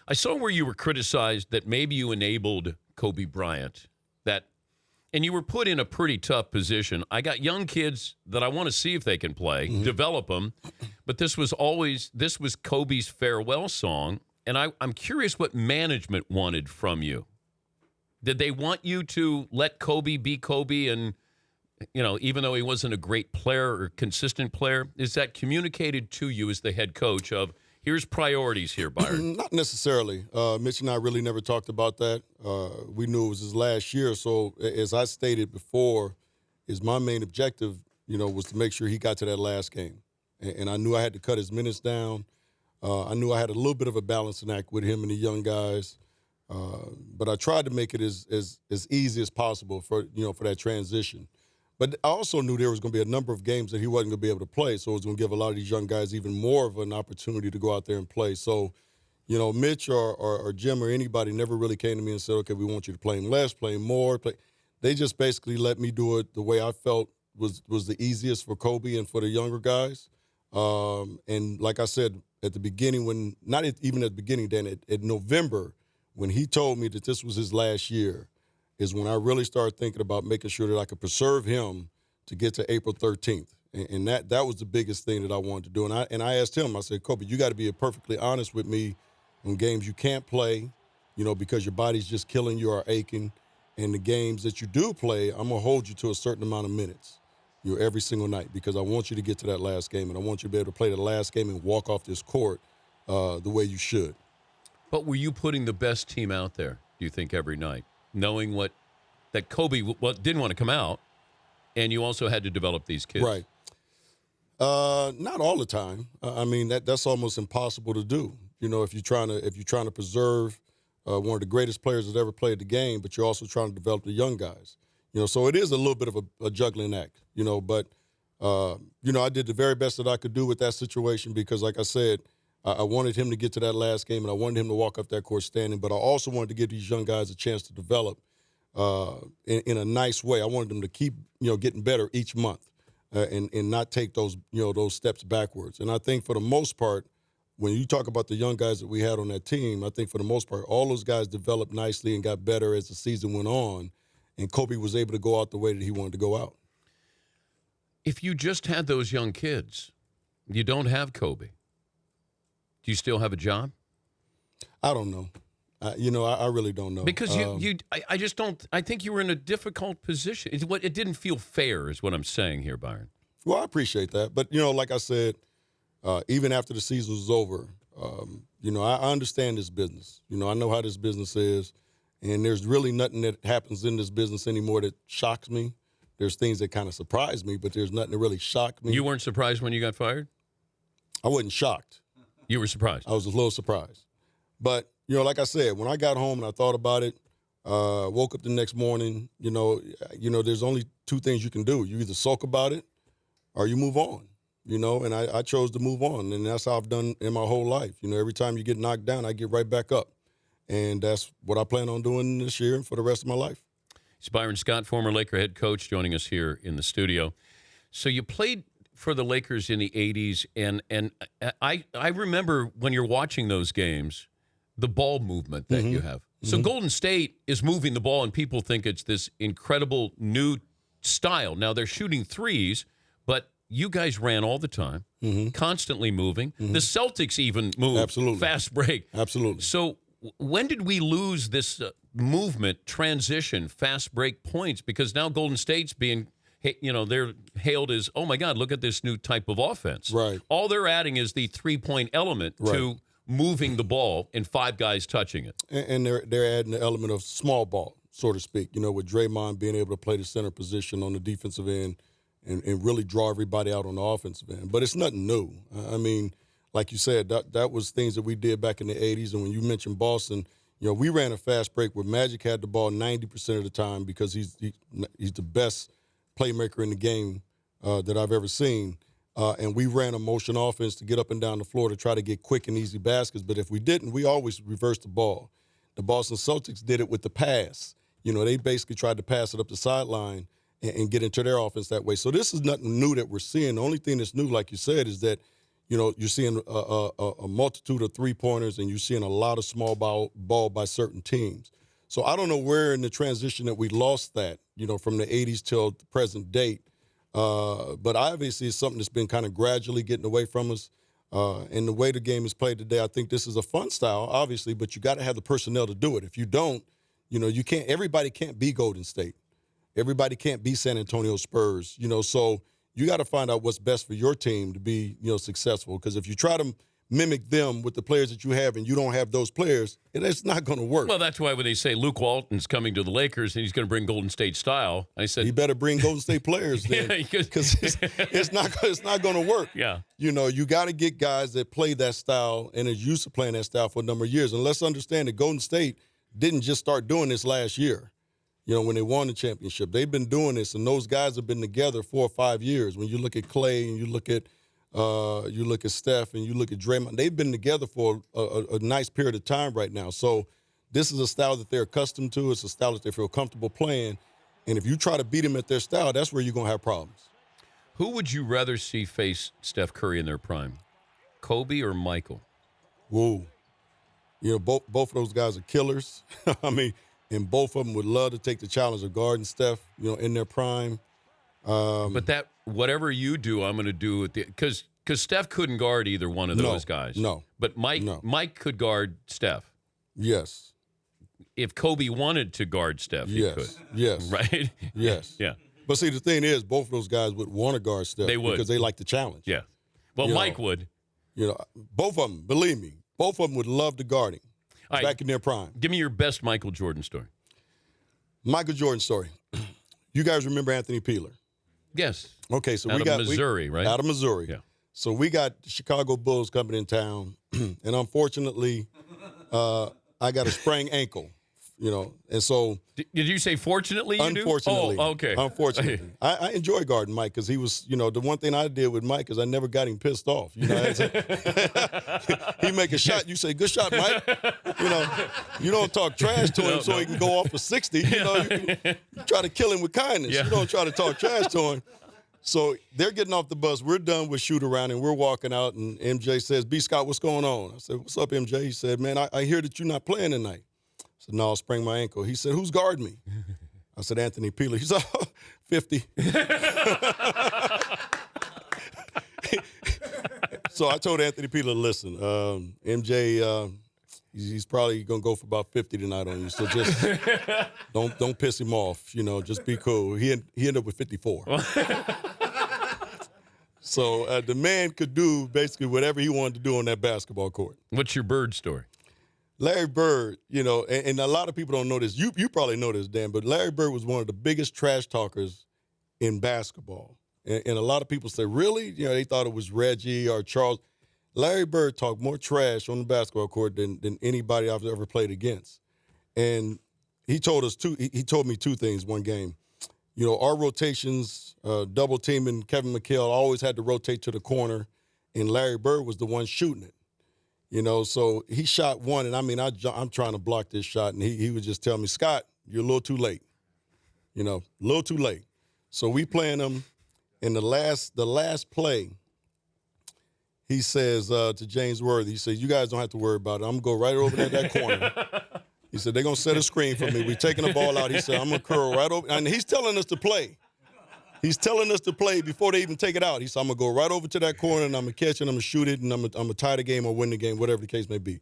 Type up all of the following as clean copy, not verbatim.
I saw where you were criticized that maybe you enabled Kobe Bryant, and you were put in a pretty tough position. I got young kids that I want to see if they can play, develop them, but this was Kobe's farewell song, and I'm curious what management wanted from you. Did they want you to let Kobe be Kobe and, even though he wasn't a great player or consistent player, is that communicated to you as the head coach of, here's priorities here, Byron? Not necessarily. Mitch and I really never talked about that. We knew it was his last year. So as I stated before, my main objective, was to make sure he got to that last game. And I knew I had to cut his minutes down. I knew I had a little bit of a balancing act with him and the young guys. But I tried to make it as easy as possible for that transition. But I also knew there was going to be a number of games that he wasn't going to be able to play, so it was going to give a lot of these young guys even more of an opportunity to go out there and play. So, Mitch or Jim or anybody never really came to me and said, okay, we want you to play him less, play him more. They just basically let me do it the way I felt was the easiest for Kobe and for the younger guys. And like I said at the beginning, even at the beginning, Dan, at November, when he told me that this was his last year, is when I really started thinking about making sure that I could preserve him to get to April 13th. And that was the biggest thing that I wanted to do. And I asked him, I said, Kobe, you got to be perfectly honest with me on games you can't play, because your body's just killing you or aching. And the games that you do play, I'm going to hold you to a certain amount of minutes, every single night, because I want you to get to that last game. And I want you to be able to play the last game and walk off this court the way you should. But were you putting the best team out there, do you think, every night? Knowing that Kobe didn't want to come out, and you also had to develop these kids. Right. Not all the time. I mean, that's almost impossible to do. If you're trying to preserve one of the greatest players that ever played the game, but you're also trying to develop the young guys. So it is a little bit of a juggling act. But I did the very best that I could do with that situation because, like I said, I wanted him to get to that last game, and I wanted him to walk up that court standing. But I also wanted to give these young guys a chance to develop in a nice way. I wanted them to keep, getting better each month and not take those steps backwards. And I think for the most part, when you talk about the young guys that we had on that team, I think for the most part, all those guys developed nicely and got better as the season went on, and Kobe was able to go out the way that he wanted to go out. If you just had those young kids, you don't have Kobe. Do you still have a job? I don't know. I really don't know. Because I just don't. I think you were in a difficult position. It didn't feel fair, is what I'm saying here, Byron. Well, I appreciate that, but like I said, even after the season was over, I understand this business. I know how this business is, and there's really nothing that happens in this business anymore that shocks me. There's things that kind of surprise me, but there's nothing that really shocked me. You weren't surprised when you got fired? I wasn't shocked. You were surprised? I was a little surprised. But, like I said, when I got home and I thought about it, woke up the next morning, there's only two things you can do. You either sulk about it or you move on, and I chose to move on. And that's how I've done in my whole life. Every time you get knocked down, I get right back up. And that's what I plan on doing this year and for the rest of my life. It's Byron Scott, former Laker head coach, joining us here in the studio. So you played for the Lakers in the 80s, and I remember when you're watching those games, the ball movement that you have. So Golden State is moving the ball, and people think it's this incredible new style. Now, they're shooting threes, but you guys ran all the time, constantly moving. The Celtics even moved. Absolutely. Fast break. Absolutely. So when did we lose this movement, transition, fast break points? Because now Golden State's being they're hailed as, oh, my God, look at this new type of offense. Right. All they're adding is the three-point element to moving the ball and five guys touching it. And they're adding the element of small ball, so to speak, with Draymond being able to play the center position on the defensive end and really draw everybody out on the offensive end. But it's nothing new. I mean, like you said, that was things that we did back in the 80s. And when you mentioned Boston, we ran a fast break where Magic had the ball 90% of the time because he's the best playmaker in the game that I've ever seen. And we ran a motion offense to get up and down the floor to try to get quick and easy baskets. But if we didn't, we always reversed the ball. The Boston Celtics did it with the pass. They basically tried to pass it up the sideline and get into their offense that way. So this is nothing new that we're seeing. The only thing that's new, like you said, is that, You know, you're seeing a multitude of three-pointers, and you're seeing a lot of small ball by certain teams. So I don't know where in the transition that we lost that, you know, from the 80s till the present date. But obviously it's something that's been kind of gradually getting away from us. And the way the game is played today, I think this is a fun style, obviously, but you got to have the personnel to do it. If you don't, you know, you can't. Everybody can't be Golden State. Everybody can't be San Antonio Spurs. You know, so you got to find out what's best for your team to be, you know, successful. Because if you try to mimic them with the players that you have and you don't have those players, it's not going to work. Well, that's why when they say Luke Walton's coming to the Lakers and he's going to bring Golden State style, I said, he better bring Golden State players then, because it's not going to work. Yeah. You know, you got to get guys that play that style and is used to playing that style for a number of years. And let's understand that Golden State didn't just start doing this last year. You know, when they won the championship, they've been doing this, and those guys have been together 4 or 5 years. When you look at Clay and you look at Steph and you look at Draymond, they've been together for a nice period of time right now. So this is a style that they're accustomed to. It's a style that they feel comfortable playing. And if you try to beat them at their style, that's where you're going to have problems. Who would you rather see face Steph Curry in their prime, Kobe or Michael? Whoa. You know, both of those guys are killers. I mean, and both of them would love to take the challenge of guarding Steph, you know, in their prime. But that whatever you do, I'm going to do it because Steph couldn't guard either one of those guys. No. But Mike could guard Steph. Yes. If Kobe wanted to guard Steph, he could. Yes. Right? Yes. Yeah. But see, the thing is, both of those guys would want to guard Steph. They would. Because they like the challenge. Yeah. Well, Mike would. You know, both of them, believe me, both of them would love the guarding back in their prime. Give me your best Michael Jordan story. Michael Jordan story. You guys remember Anthony Peeler? Yes. Okay, so out of Missouri, right? Out of Missouri. Yeah. So we got the Chicago Bulls coming in town, and unfortunately, I got a sprained ankle, you know, and so. Did you say fortunately? Unfortunately. Oh, okay. Unfortunately, I enjoy guarding Mike because he was, you know, the one thing I did with Mike is I never got him pissed off. You know, he make a shot, you say, "Good shot, Mike." You know, you don't talk trash to him so he can go off for 60. You know, you try to kill him with kindness. Yeah. You don't try to talk trash to him. So they're getting off the bus. We're done with shoot around, and we're walking out, and MJ says, "B. Scott, what's going on?" I said, "What's up, MJ?" He said, "Man, I hear that you're not playing tonight." I said, "No, I sprained my ankle." He said, "Who's guarding me?" I said, "Anthony Peeler." He said, "Oh, 50. So I told Anthony Peeler, "Listen, MJ, he's probably going to go for about 50 tonight on you. So just don't piss him off. You know, just be cool." He ended up with 54. So the man could do basically whatever he wanted to do on that basketball court. What's your Bird story? Larry Bird, you know, and a lot of people don't know this. You probably know this, Dan, but Larry Bird was one of the biggest trash talkers in basketball. And a lot of people say, really? You know, they thought it was Reggie or Charles. Larry Bird talked more trash on the basketball court than anybody I've ever played against. And he told me two things one game. You know, our rotations, double teaming Kevin McHale, always had to rotate to the corner, and Larry Bird was the one shooting it. You know, so he shot one, and I mean, I'm trying to block this shot, and he would just tell me, "Scott, you're a little too late." You know, a little too late. So we playing him, and the last play, he says to James Worthy, he says, "You guys don't have to worry about it. I'm going to go right over there that corner." He said, "They're going to set a screen for me. We're taking the ball out." He said, "I'm going to curl right over." And he's telling us to play. He's telling us to play before they even take it out. He said, "I'm going to go right over to that corner, and I'm going to catch it, and I'm going to shoot it, and I'm going to tie the game or win the game," whatever the case may be.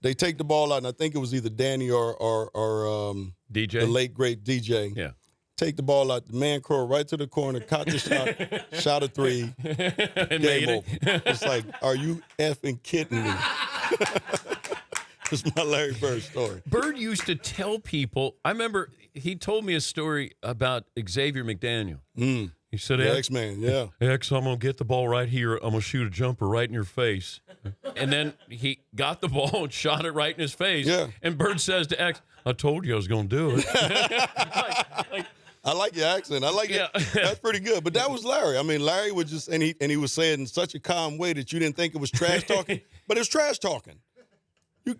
They take the ball out, and I think it was either Danny or DJ, the late, great DJ. Yeah. Take the ball out. The man curled right to the corner, caught the shot, shot a three, and game over. It's like, are you effing kidding me? It's my Larry Bird story. Bird used to tell people, I remember he told me a story about Xavier McDaniel. He said, X-Man, yeah. X, I'm going to get the ball right here. I'm going to shoot a jumper right in your face. And then he got the ball and shot it right in his face. Yeah. And Bird says to X, "I told you I was going to do it." I like your accent. I like it. That's pretty good. But that was Larry. I mean, Larry would just, and he was saying in such a calm way that you didn't think it was trash talking, but it's trash talking.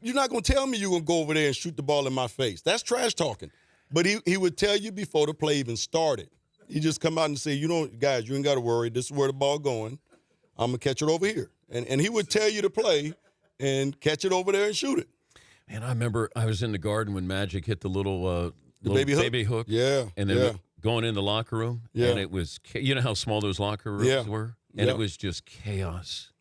You're not going to tell me you're going to go over there and shoot the ball in my face. That's trash talking. But he would tell you before the play even started. He just come out and say, "You don't, guys, you ain't got to worry. This is where the ball going. I'm going to catch it over here. And he would tell you to play and catch it over there and shoot it. Man, I remember I was in the Garden when Magic hit the little baby hook. Yeah. And then going in the locker room. Yeah. And it was, you know how small those locker rooms were? And it was just chaos.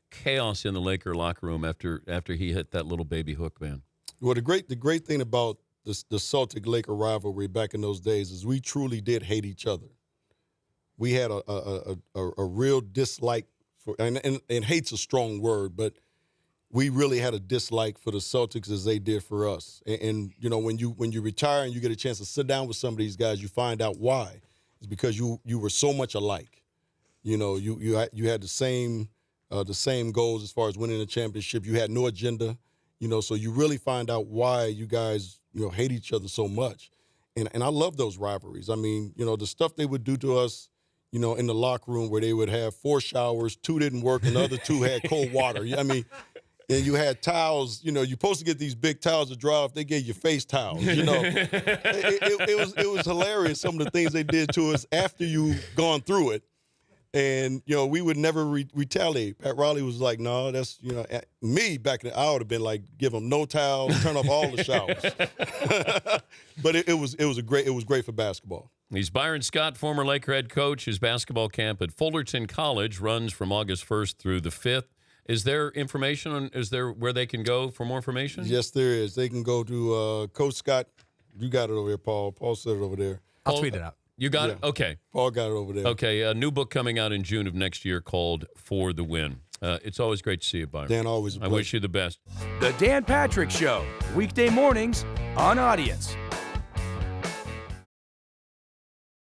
Chaos in the Laker locker room after he hit that little baby hook, man. Well, the great thing about the Celtic-Laker rivalry back in those days is we truly did hate each other. We had a real dislike for, and hate's a strong word, but we really had a dislike for the Celtics as they did for us. And you know, when you retire and you get a chance to sit down with some of these guys, you find out why. It's because you were so much alike. You know, you had the same goals as far as winning a championship. You had no agenda. You know, so you really find out why you guys, you know, hate each other so much. And I love those rivalries. I mean, you know, the stuff they would do to us, you know, in the locker room where they would have 4 showers, 2 didn't work, and the other 2 had cold water. I mean, and you had towels, you know, you're supposed to get these big towels to dry off. They gave you face towels, you know. it was hilarious, some of the things they did to us after you gone through it. And, you know, we would never retaliate. Pat Riley was like, no, that's, you know, me back then, I would have been like, give them no towels, turn off all the showers. But it was great for basketball. He's Byron Scott, former Laker head coach. His basketball camp at Fullerton College runs from August 1st through the 5th. Is there information where they can go for more information? Yes, there is. They can go to Coach Scott. You got it over here, Paul. Paul said it over there. I'll tweet it out. You got it? Okay. Paul got it over there. Okay, a new book coming out in June of next year called For the Win. It's always great to see you, Byron. Dan, always a pleasure. I wish you the best. The Dan Patrick Show, weekday mornings on Audience.